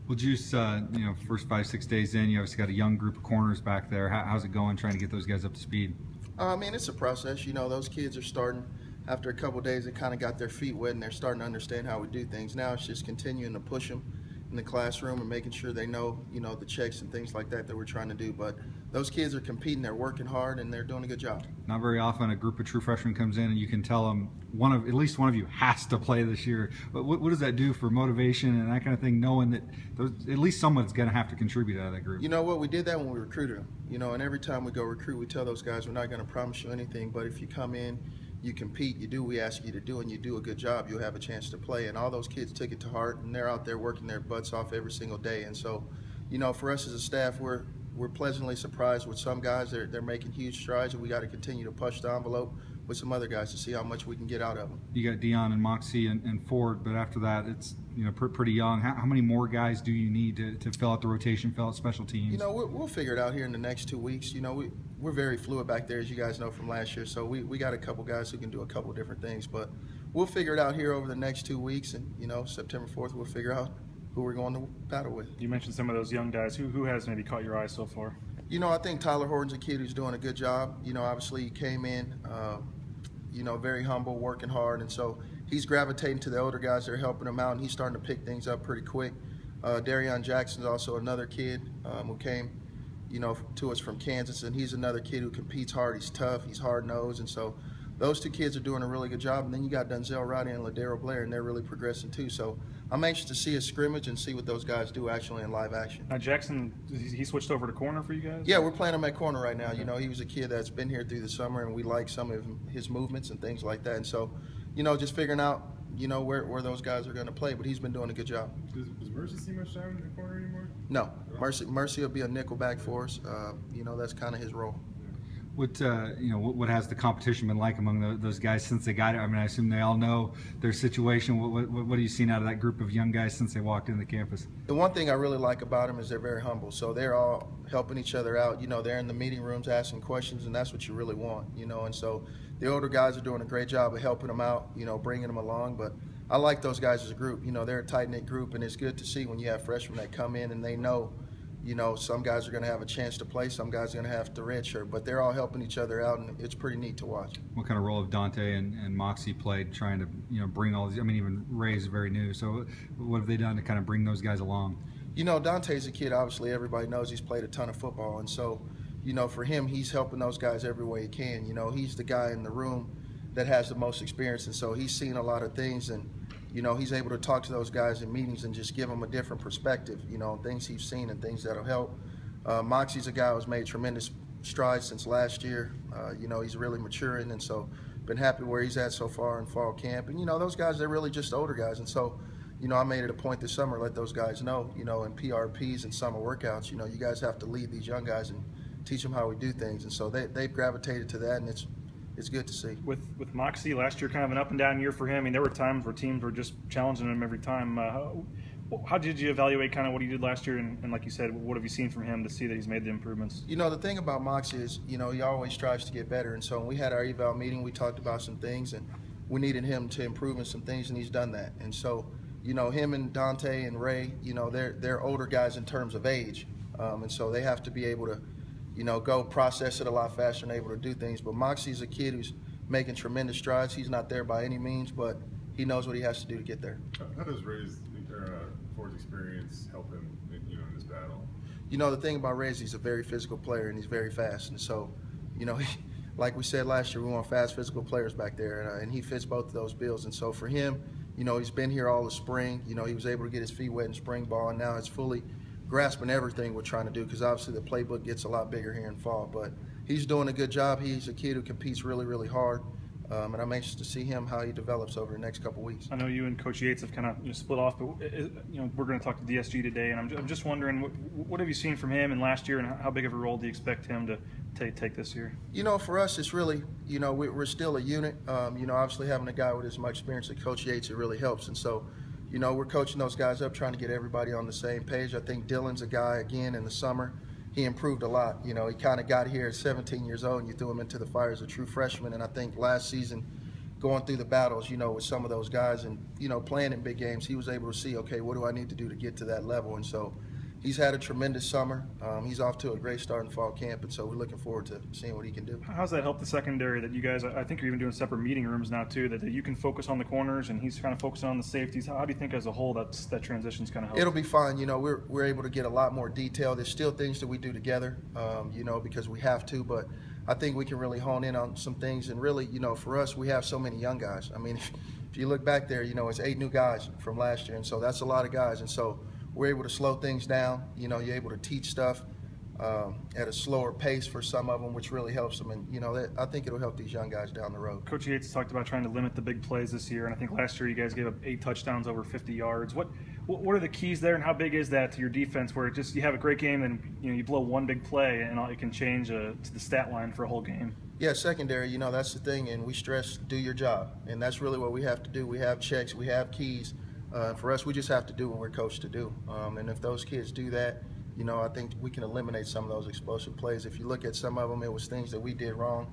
Well, Juice, first 5, 6 days in, you obviously got a young group of corners back there. How's it going trying to get those guys up to speed? I mean, it's a process. Those kids are starting, after a couple of days, they kind of got their feet wet and they're starting to understand how we do things. Now it's just continuing to push them in the classroom and making sure they know, the checks and things like that we're trying to do. But those kids are competing, they're working hard, and they're doing a good job. Not very often a group of true freshmen comes in and you can tell them at least one of you has to play this year. But what does that do for motivation and that kind of thing, knowing that at least someone's going to have to contribute out of that group? You know what? We did that when we recruited them. And every time we go recruit, we tell those guys we're not going to promise you anything, but if you come in, you compete, you do what we ask you to do, and you do a good job, you'll have a chance to play. And all those kids took it to heart, and they're out there working their butts off every single day. And so, for us as a staff, we're pleasantly surprised with some guys. They're making huge strides, and we got to continue to push the envelope with some other guys to see how much we can get out of them. You got Dion and Moxie and Ford, but after that, it's pretty young. How many more guys do you need to fill out the rotation, fill out special teams? We'll figure it out here in the next 2 weeks. We're very fluid back there, as you guys know from last year. So we got a couple guys who can do a couple different things, but we'll figure it out here over the next 2 weeks, and September 4th we'll figure out who we're going to battle with. You mentioned some of those young guys. Who has maybe caught your eye so far? I think Tyler Horton's a kid who's doing a good job. Obviously he came in, very humble, working hard, and so he's gravitating to the older guys that are helping him out, and he's starting to pick things up pretty quick. Darion Jackson's also another kid who came, to us from Kansas, and he's another kid who competes hard. He's tough, he's hard-nosed, and so those two kids are doing a really good job. And then you got Denzel Roddy and Ladero Blair, and they're really progressing too. So I'm anxious to see a scrimmage and see what those guys do actually in live action. Now Jackson, he switched over to corner for you guys? Yeah, we're playing him at corner right now. He was a kid that's been here through the summer, and we like some of his movements and things like that. And so, just figuring out, where those guys are going to play. But he's been doing a good job. Does Mercy see much time in the corner anymore? No, Mercy will be a nickel back for us. That's kind of his role. What has the competition been like among those guys since they got it? I mean, I assume they all know their situation. What have you seen out of that group of young guys since they walked into the campus? The one thing I really like about them is they're very humble. So they're all helping each other out. They're in the meeting rooms asking questions, and that's what you really want. And so the older guys are doing a great job of helping them out, bringing them along. But I like those guys as a group. They're a tight-knit group, and it's good to see when you have freshmen that come in and they know, some guys are going to have a chance to play, some guys are going to have to redshirt, but they're all helping each other out, and it's pretty neat to watch. What kind of role have Dante and Moxie played trying to, bring all these? I mean, even Ray's very new, so what have they done to kind of bring those guys along? Dante's a kid, obviously everybody knows he's played a ton of football, and so, for him, he's helping those guys every way he can. He's the guy in the room that has the most experience, and so he's seen a lot of things, and he's able to talk to those guys in meetings and just give them a different perspective, things he's seen and things that'll help. Moxie's a guy who's made tremendous strides since last year. He's really maturing, and so been happy where he's at so far in fall camp. And, those guys, they're really just older guys. And so, I made it a point this summer to let those guys know, in PRPs and summer workouts, you guys have to lead these young guys and teach them how we do things. And so they've gravitated to that, and it's good to see. With Moxie, last year kind of an up and down year for him. I mean, there were times where teams were just challenging him every time. How did you evaluate kind of what he did last year, and like you said, what have you seen from him to see that he's made the improvements? The thing about Moxie is, he always strives to get better, and so when we had our eval meeting, we talked about some things, and we needed him to improve in some things, and he's done that. And so, him and Dante and Ray, they're older guys in terms of age, and so they have to be able to go process it a lot faster and able to do things. But Moxie's a kid who's making tremendous strides. He's not there by any means, but he knows what he has to do to get there. How does Ford's experience help him, in this battle? The thing about Ray is he's a very physical player, and he's very fast. And so, like we said last year, we want fast, physical players back there, and he fits both of those bills. And so for him, he's been here all the spring. He was able to get his feet wet in spring ball, and now it's fully grasping everything we're trying to do, because obviously the playbook gets a lot bigger here in fall. But he's doing a good job. He's a kid who competes really, really hard, and I'm anxious to see him how he develops over the next couple weeks. I know you and Coach Yates have kind of split off, but we're going to talk to DSG today, and I'm just wondering what have you seen from him in last year, and how big of a role do you expect him to take this year? For us, it's really we're still a unit. Obviously having a guy with as much experience as Coach Yates, it really helps, and so. We're coaching those guys up, trying to get everybody on the same page. I think Dylan's a guy, again, in the summer, he improved a lot. He kind of got here at 17 years old, and you threw him into the fire as a true freshman. And I think last season, going through the battles, with some of those guys and, playing in big games, he was able to see, okay, what do I need to do to get to that level? And so he's had a tremendous summer. He's off to a great start in fall camp, and so we're looking forward to seeing what he can do. How's that help the secondary that you guys, I think you're even doing separate meeting rooms now too, that you can focus on the corners and he's kind of focusing on the safeties? How do you think as a whole that transition's kind of helped? It'll be fine. We're able to get a lot more detail. There's still things that we do together, because we have to, but I think we can really hone in on some things. And really, for us, we have so many young guys. I mean, if you look back there, it's 8 new guys from last year, and so that's a lot of guys. And so we're able to slow things down. You're able to teach stuff at a slower pace for some of them, which really helps them. And, I think it'll help these young guys down the road. Coach Yates talked about trying to limit the big plays this year, and I think last year you guys gave up 8 touchdowns over 50 yards. What are the keys there, and how big is that to your defense where you have a great game and you blow one big play and it can change to the stat line for a whole game? Yeah, secondary, that's the thing, and we stress do your job, and that's really what we have to do. We have checks, we have keys. For us, we just have to do what we're coached to do, and if those kids do that, I think we can eliminate some of those explosive plays. If you look at some of them, it was things that we did wrong,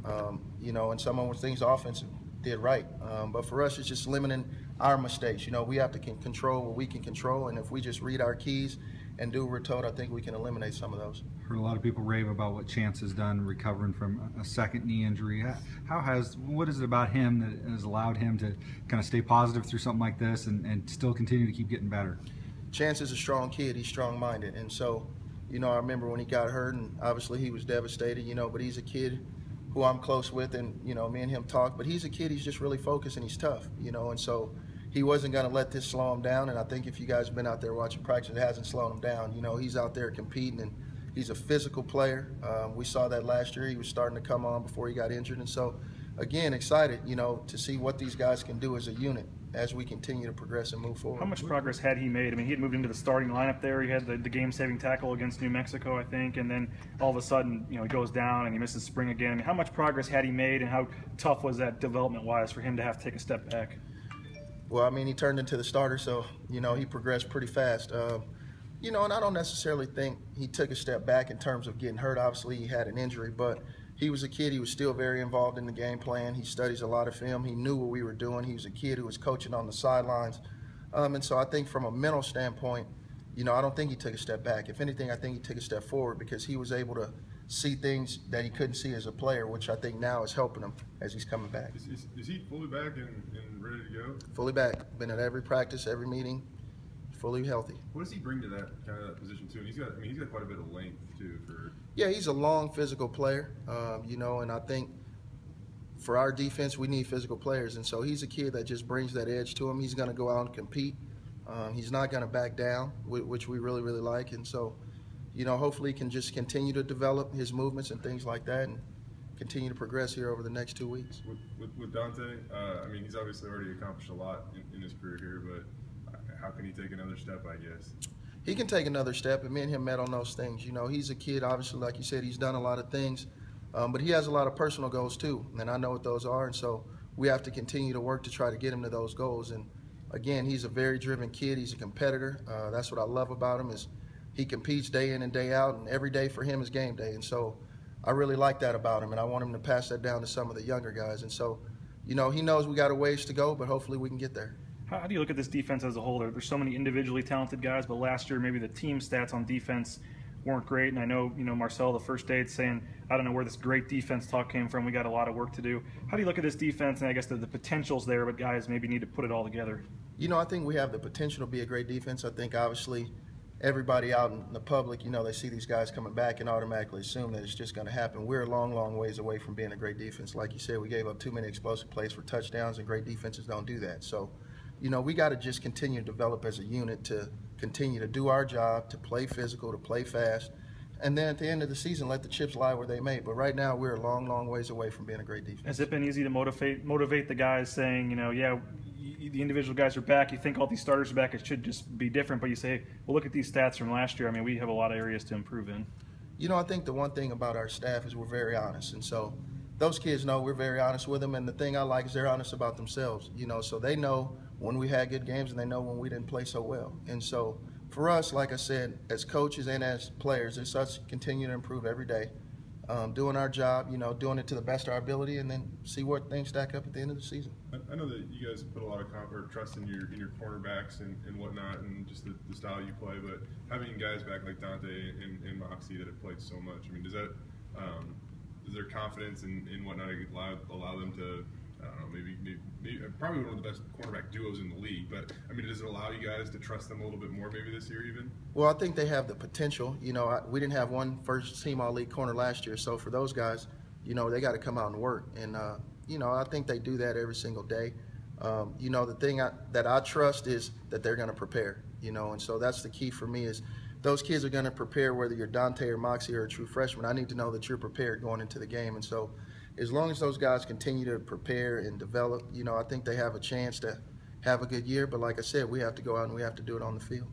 and some of them was things the offense did right. But for us, it's just limiting our mistakes. We have to control what we can control, and if we just read our keys and do what we're told, I think we can eliminate some of those. Heard a lot of people rave about what Chance has done recovering from a second knee injury. What is it about him that has allowed him to kind of stay positive through something like this and still continue to keep getting better? Chance is a strong kid. He's strong-minded, and so, I remember when he got hurt, and obviously he was devastated, but he's a kid who I'm close with, and, me and him talk, but he's a kid, he's just really focused and he's tough, and so he wasn't going to let this slow him down, and I think if you guys have been out there watching practice, it hasn't slowed him down. He's out there competing, and he's a physical player. We saw that last year. He was starting to come on before he got injured, and so, again, excited, to see what these guys can do as a unit as we continue to progress and move forward. How much progress had he made? I mean, he had moved into the starting lineup there. He had the game-saving tackle against New Mexico, I think, and then all of a sudden, he goes down and he misses spring again. I mean, how much progress had he made, and how tough was that development-wise for him to have to take a step back? Well, I mean, he turned into the starter, so, he progressed pretty fast. And I don't necessarily think he took a step back in terms of getting hurt. Obviously, he had an injury, but he was a kid. He was still very involved in the game plan. He studies a lot of film. He knew what we were doing. He was a kid who was coaching on the sidelines. And so I think from a mental standpoint, I don't think he took a step back. If anything, I think he took a step forward because he was able to see things that he couldn't see as a player, which I think now is helping him as he's coming back. Is he fully back and ready to go? Fully back. Been at every practice, every meeting, fully healthy. What does he bring to that kind of that position too? And he's got quite a bit of length too. Yeah, he's a long physical player, and I think for our defense we need physical players, and so he's a kid that just brings that edge to him. He's going to go out and compete. He's not going to back down, which we really, really like, and so, hopefully he can just continue to develop his movements and things like that and continue to progress here over the next 2 weeks. With Dante, he's obviously already accomplished a lot in his career here, but how can he take another step, I guess? He can take another step, and me and him met on those things. He's a kid, obviously, like you said, he's done a lot of things, but he has a lot of personal goals too, and I know what those are, and so we have to continue to work to try to get him to those goals. And again, he's a very driven kid. He's a competitor. That's what I love about him is he competes day in and day out, and every day for him is game day, and so I really like that about him, and I want him to pass that down to some of the younger guys. And so, he knows we got a ways to go, but hopefully we can get there. How do you look at this defense as a whole? There's so many individually talented guys, but last year maybe the team stats on defense weren't great. And I know, Marcel the first day saying, I don't know where this great defense talk came from. We got a lot of work to do. How do you look at this defense? And I guess the potential's there, but guys maybe need to put it all together. I think we have the potential to be a great defense. I think obviously everybody out in the public, they see these guys coming back and automatically assume that it's just going to happen. We're a long, long ways away from being a great defense. Like you said, we gave up too many explosive plays for touchdowns, and great defenses don't do that. So, we got to just continue to develop as a unit to continue to do our job, to play physical, to play fast, and then at the end of the season, let the chips lie where they may. But right now, we're a long, long ways away from being a great defense. Has it been easy to motivate the guys saying, the individual guys are back, you think all these starters are back, it should just be different, but you say, well, look at these stats from last year. We have a lot of areas to improve in. I think the one thing about our staff is we're very honest, and so those kids know we're very honest with them, and the thing I like is they're honest about themselves, so they know when we had good games and they know when we didn't play so well. And so for us, like I said, as coaches and as players, it's us continue to improve every day. doing our job, doing it to the best of our ability, and then see where things stack up at the end of the season. I know that you guys put a lot of trust in your cornerbacks and whatnot, and just the style you play. But having guys back like Dante and Moxie that have played so much, I mean, does their confidence and whatnot allow them to, I don't know, maybe probably one of the best cornerback duos in the league, but I mean, does it allow you guys to trust them a little bit more maybe this year even? Well, I think they have the potential. We didn't have one first-team All-League corner last year, so for those guys, they got to come out and work. And, I think they do that every single day. The thing that I trust is that they're going to prepare, and so that's the key for me is those kids are going to prepare whether you're Dante or Moxie or a true freshman. I need to know that you're prepared going into the game. And so as long as those guys continue to prepare and develop, I think they have a chance to have a good year. But like I said, we have to go out and we have to do it on the field.